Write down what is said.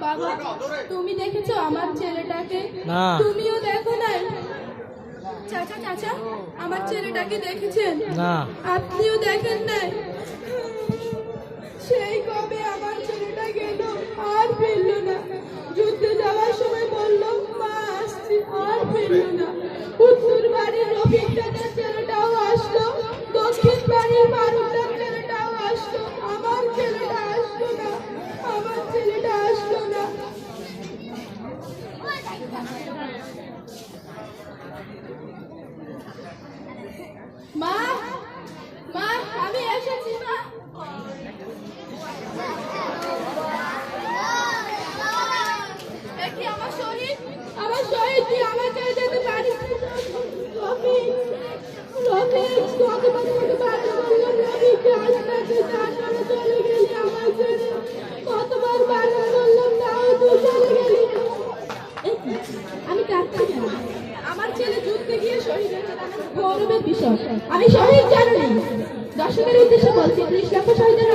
বাবা, তুমি দেখেছো আমার ছেলেটাকে? না। তুমিও দেখো নাই? চাচা চাচা, আমার ছেলেটাকে দেখেছেন? না। আপনিও দেখেন নাই? সেই কবে আমার ছেলেটা গেল, আর ফিরল না। যুদ্ধে যাওয়ার সময় বলল মা আসছি, আর ফিরল না। উত্তর বাড়ির রফিক চাচার ছেলেটাও আসলো, দক্ষিণ বাড়ির মারুদার ছেলেটাও আসলো, আমার ছেলেটা আসলো না, আমার ছেলেটা আসলো না। মা, মা, আমি এসেছি মা। দেখি আমার শহীদ, আমার শহীদ কি আমার ছেড়ে যেতে পারিস? রফিক, রফিক, কতবার তোকে বারণ করলাম রফিককে আসতে, তুই তারপরে চলে গেলি আমার ছেড়ে। কতবার বারণ করলাম, তাও তুই চলে গেলি। আমি কাঁদছি কেন? আমার ছেলে যুদ্ধে গিয়ে শহীদ হয়েছে, আমার গৌরবের বিষয়। আমি শহীদ জানি, দর্শকের উদ্দেশ্যে বলছি, 30 লক্ষ শহীদের